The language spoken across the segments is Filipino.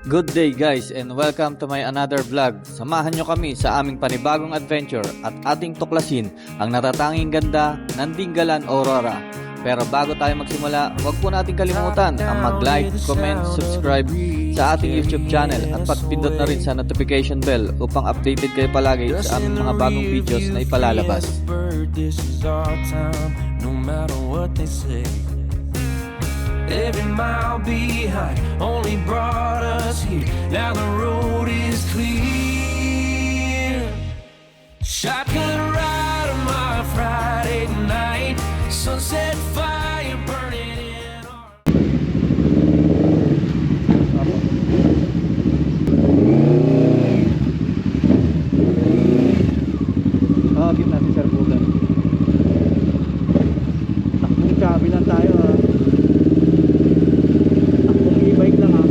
Good day guys and welcome to my another vlog. Samahan nyo kami sa aming panibagong adventure at ating tuklasin ang natatanging ganda ng Dingalan Aurora. Pero bago tayo magsimula, huwag po natin kalimutan ang mag-like, comment, subscribe sa ating YouTube channel at pagpindot na rin sa notification bell upang updated kayo palagi sa aming mga bagong videos na ipalalabas. Every mile behind only brought us here. Now the road is clear. Shotgun ride on my Friday night. Sunset fire burning in our... Tawagin natin Sir Bugan. Takbong chabi lang tayo ha. E-bike lang ha.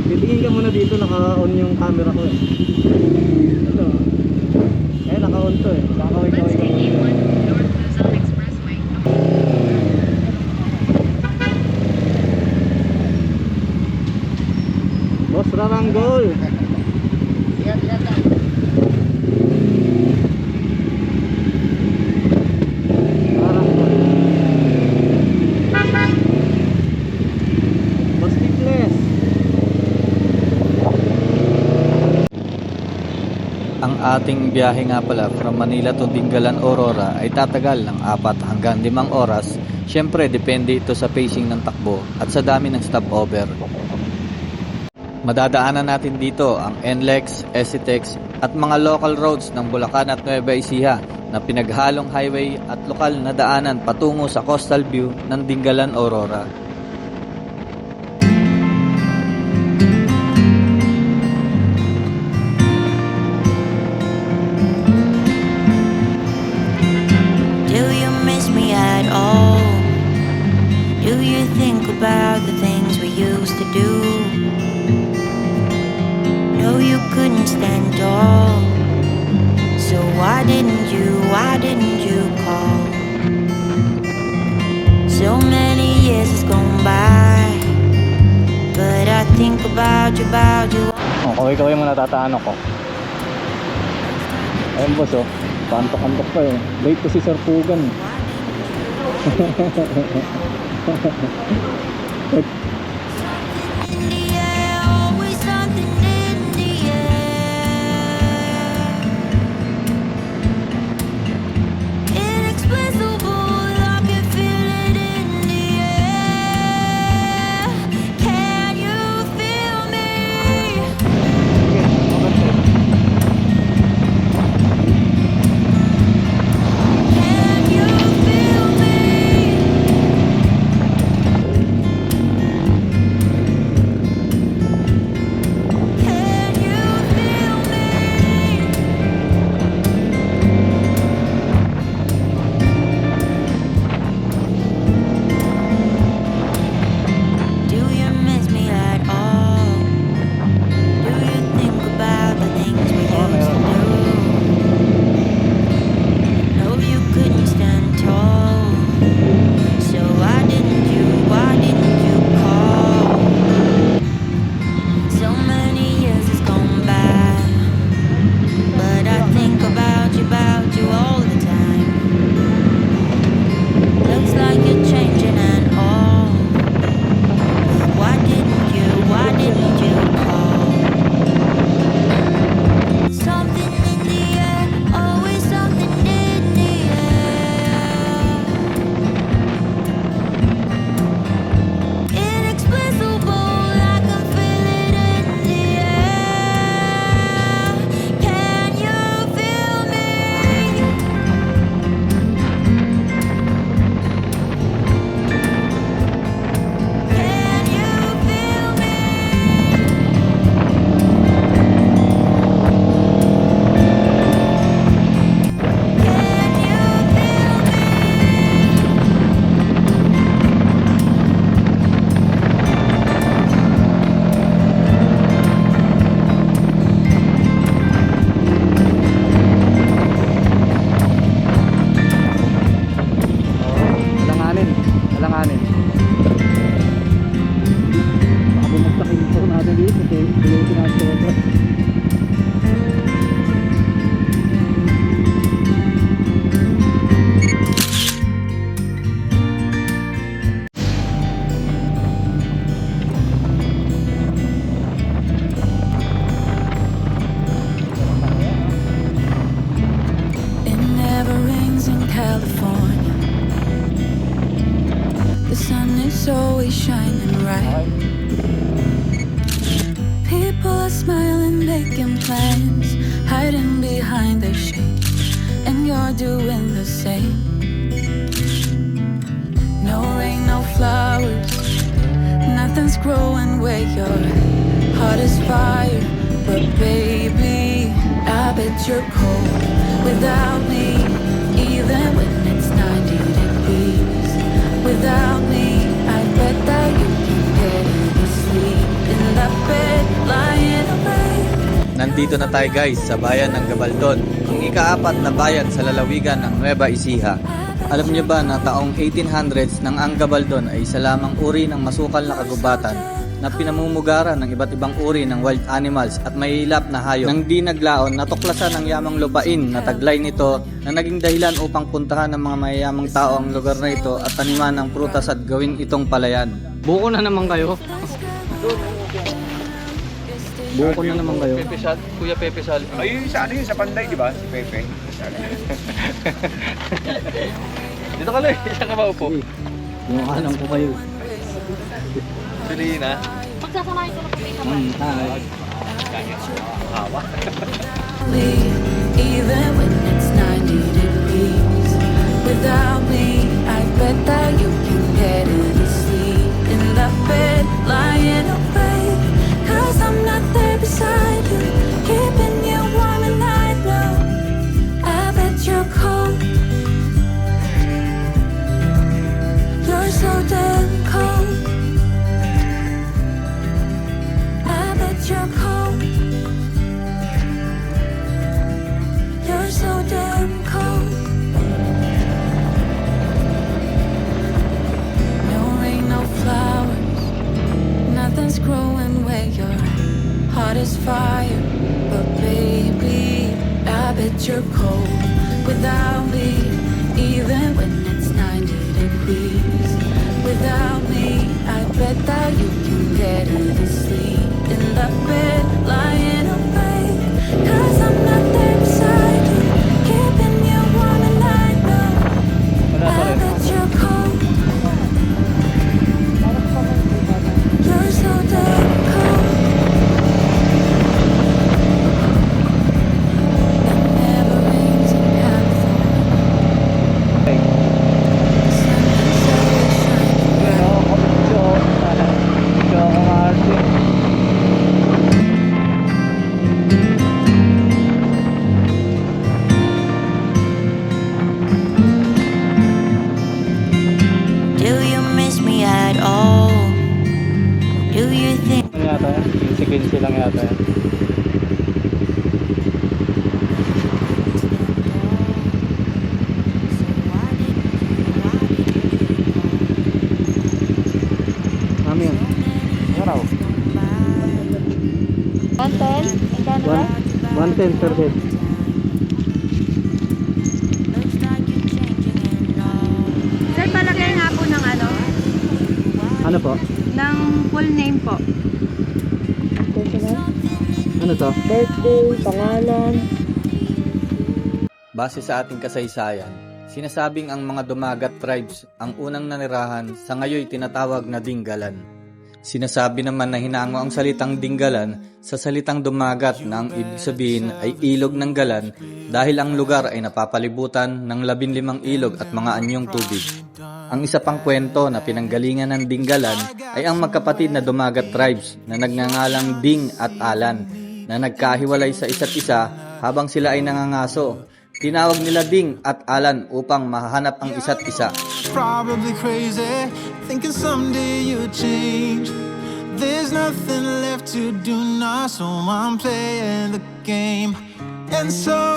Titingin ka muna dito, naka-on yung camera ko eh. Ito. Eh, naka-on to eh. Nakakaway-kaway ka muna. Boss Raranggol. Ang ating biyahe nga pala from Manila to Dingalan Aurora ay tatagal ng 4 hanggang 5 oras. Syempre depende ito sa pacing ng takbo at sa dami ng stopover. Madadaanan natin dito ang NLEX, SCTEX at mga local roads ng Bulacan at Nueva Ecija na pinaghalong highway at lokal na daanan patungo sa coastal view ng Dingalan Aurora. Do you think about the things we used to do? No, you couldn't stand tall. So why didn't you call? So many years has gone by, but I think about you. Oh, kaway-kaway mo natataan ako. Ayun boss oh, pantok-antok pa eh. Late to si Sir Pugan. always shining bright. People are smiling, making plans, hiding behind their shades, and you're doing the same. No rain, no flowers, nothing's growing where your heart is fire. But baby, I bet you're cold without me, even when it's 90 degrees. Without me, I bet that you can get to sleep in that bed, lying awake. Nandito na tayo guys sa bayan ng Gabaldon, ang ika-4 na bayan sa lalawigan ng Nueva Ecija. Alam niyo ba na taong 1800s nang ang Gabaldon ay isa lamang uri ng masukal na kagubatan na pinamumugaran ng iba't ibang uri ng wild animals at mahihilap na hayop. Nang di naglaon, natuklasan ang yamang lupain na taglay nito na naging dahilan upang puntahan ng mga mayayamang tao ang lugar na ito at taniman ng prutas at gawin itong palayan. Buko na naman kayo. Buko na naman kayo. Pepe Sal, Kuya Pepe Sal. Ay, sa ano yun, sa Panday, di ba? Si Pepe. Dito ka lang, siya ka maupo. Yung alam ko kayo. Selena. Magsasamahin ko na kami sa Hi. Even when it's 90 degrees. Without me, I bet that you can get to sleep in that bed, lying awake. 'Cause I'm not there beside you, keeping you warm and I know I bet you're cold. You're so damn cold. I bet you're cold. You're so damn cold. No rain, no flowers, nothing's growing where your heart is fire. But baby, I bet you're cold without me, even when it's 90 degrees. Without me, I bet that you can get to sleep in that bed, lying awake. 'Cause I'm not there beside you, keeping you warm and I know I bet you're cold. You're so damn cold. It never rains in California. The sun is always shining bright. Do you miss me at all? Do you think Ano yata yan? 15 lang yata yan. Mami yun. Araw. 110? Magkano ba? 110 per head. Sir, palagay nga po ng ano? Ano po? Ng full name po. Ano to? Birthday, pangalan. Base sa ating kasaysayan, sinasabing ang mga Dumagat tribes ang unang nanirahan sa ngayoy tinatawag na Dinggalan. Sinasabi naman na hinango ang salitang Dinggalan sa salitang Dumagat na ang ibig sabihin ay ilog ng galan dahil ang lugar ay napapalibutan ng 15 ilog at mga anyong tubig. Ang isa pang kwento na pinanggalingan ng Dinggalan ay ang magkapatid na Dumagat tribes na nagngangalang Ding at Alan na nagkahiwalay sa isa't isa habang sila ay nangangaso. Tinawag nila Ding at Alan upang mahahanap ang isa't isa. Probably crazy, thinking someday you'll change. There's nothing left to do now, so I'm playing the game. And so,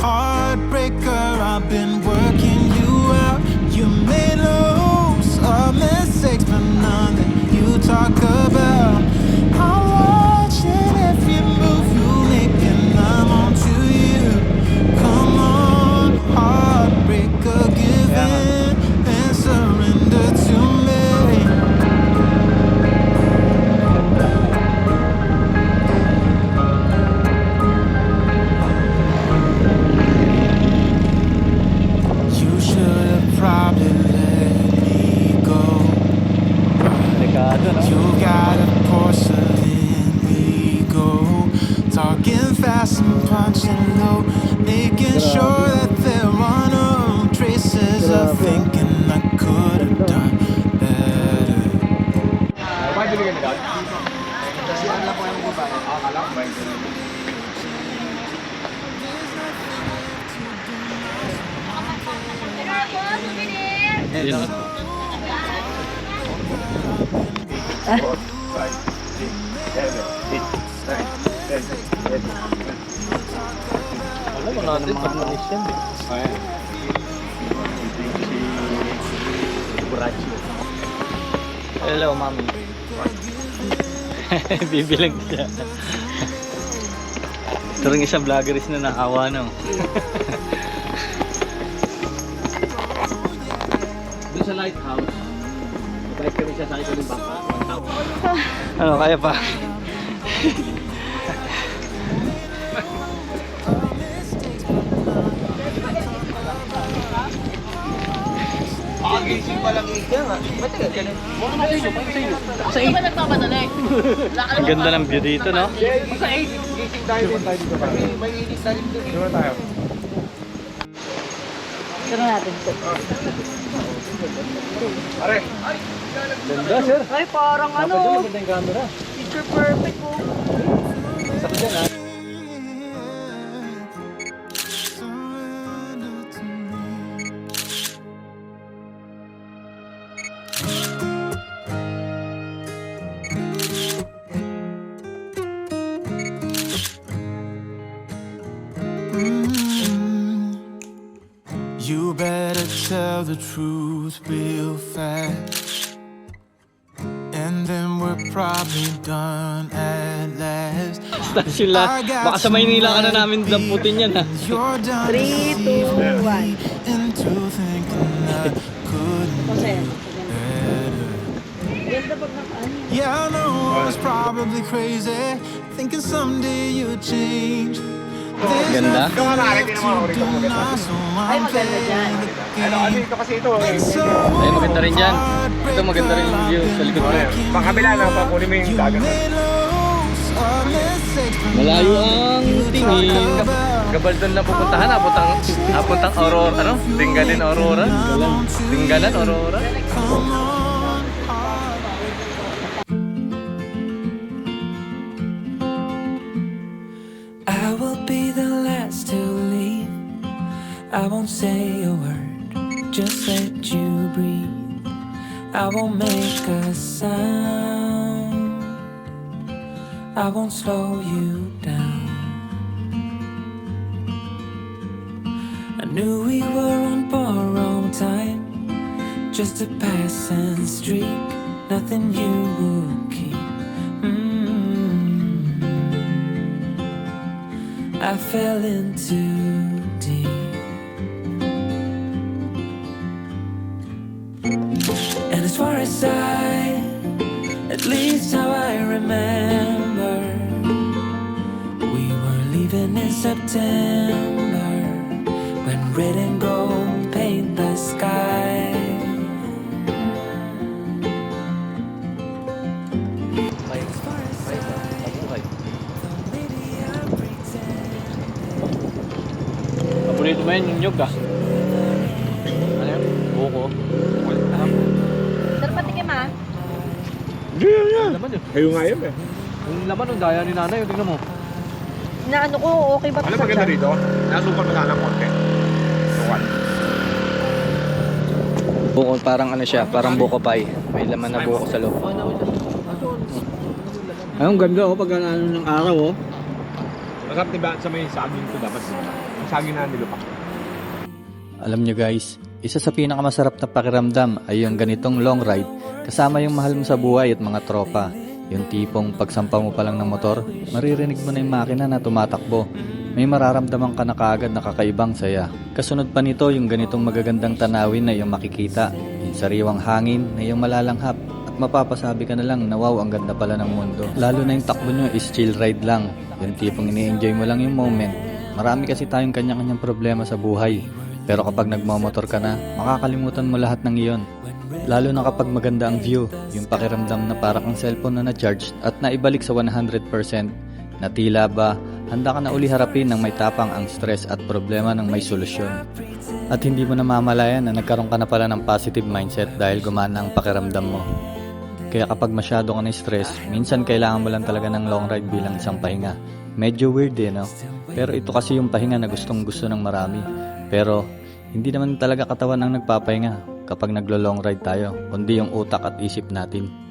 heartbreaker, I've been working you out. You made loads of mistakes, but none that you talk about. I'm watching every move you make, and I'm on to you. Come on, heartbreaker, give in and surrender to me. You cruising low, making sure that there are no traces of thinking I could have done better. Bakit binigyan nila? Kasi ano lang po yung iba. Akala ko ba yung Yun. Alam mo natin pag nalis yan eh. Hello, mami. Bibilang siya. Ito rin isang vloggeris na naawa no. Doon sa lighthouse, mabalik kami siya sa akin ng bangka. Ano, kaya pa? gising pa lang ika nga. Ba't ka ganun? Sa 8. Ang ganda ng view dito, no? Sa 8. Gising tayo dito pa. May init na rin doon. Sino tayo? Tara natin. Pare. Ganda, sir. Ay, parang ano. Ganda yung camera. Picture perfect po. Sakit yan, ha? You better tell the truth real fast, and then we're probably done at last. Stasyon lang. Baka sa Maynila ka na namin damputin yan, ha? You're done 3, 2, 1. into thinking I couldn't do better. Ganda pag nakaano. Yeah, I know I was probably crazy, thinking someday you'd change. There's Ganda. Ito nga nakakit din naman ako rito. not so Ay, maganda dyan. Ano ito kasi ito. Ay, maganda rin dyan. Ito maganda rin yung view sa likod ko. Pakabila na, pakunin mo yung dagat. Malayo ang tingin. Gabaldon lang pupuntahan, napuntang Aurora, ano? Dingalan, Aurora. Dingalan, Aurora. I will be the last to leave. I won't say a word, just let you breathe. I won't make a sound. I won't slow you down. I knew we were on borrowed time, just a passing streak, nothing you would keep. I fell in too deep. And as far as at least how I remember, we were leaving in September, when red and gold paint the sky. Paborito mo yan yung nyug, ah. Ano yun? Buko. Sir, patikim ah. Hindi yan. Laman yun. Kayo nga yun eh. Yung laman, yung daya ni nanay, yung tingnan mo. Na ano ko, okay ba ito Alam sa maganda tiyan? rito? Nasukal mo sana ng konti. Sukal. Buko, parang ano siya, parang buko pie. May laman na buko sa loob. Ayun, ganda oh, pag ano ng araw oh. Masarap diba sa may saging ko dapat. Yung saging na nilupak. Alam nyo guys, isa sa pinakamasarap na pakiramdam ay yung ganitong long ride kasama yung mahal mo sa buhay at mga tropa. Yung tipong pagsampa mo pa lang ng motor, maririnig mo na yung makina na tumatakbo. May mararamdaman ka na kaagad na kakaibang saya. Kasunod pa nito yung ganitong magagandang tanawin na yung makikita, yung sariwang hangin na yung malalanghap, at mapapasabi ka na lang na wow, ang ganda pala ng mundo. Lalo na yung takbo nyo is chill ride lang, yung tipong ini-enjoy mo lang yung moment. Marami kasi tayong kanya-kanyang problema sa buhay, pero kapag nagmamotor ka na, makakalimutan mo lahat ng iyon. Lalo na kapag maganda ang view, yung pakiramdam na parang ang cellphone na na-charge at naibalik sa 100%, na tila ba handa ka na uli harapin ng may tapang ang stress at problema ng may solusyon. At hindi mo namamalayan na nagkaroon ka na pala ng positive mindset dahil gumana ang pakiramdam mo. Kaya kapag masyado ka na stress, minsan kailangan mo lang talaga ng long ride bilang isang pahinga. Medyo weird no? Pero ito kasi yung pahinga na gustong gusto ng marami. Pero hindi naman talaga katawan ang nagpapahinga kapag naglo-long ride tayo, kundi yung utak at isip natin.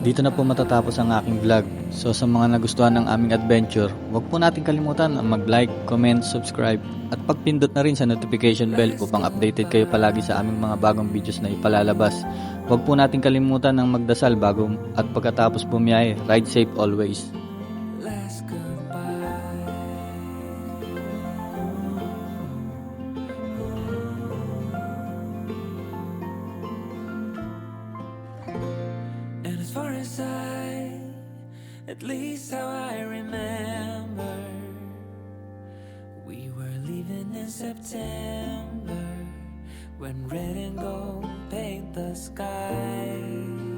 Dito na po matatapos ang aking vlog. So sa mga nagustuhan ng aming adventure, huwag po natin kalimutan ang mag-like, comment, subscribe at pagpindot na rin sa notification bell upang updated kayo palagi sa aming mga bagong videos na ipalalabas. Huwag po natin kalimutan ang magdasal bago at pagkatapos bumiyahe. Ride safe always. And as far as at least how I remember, we were leaving in September when red and gold paint the sky.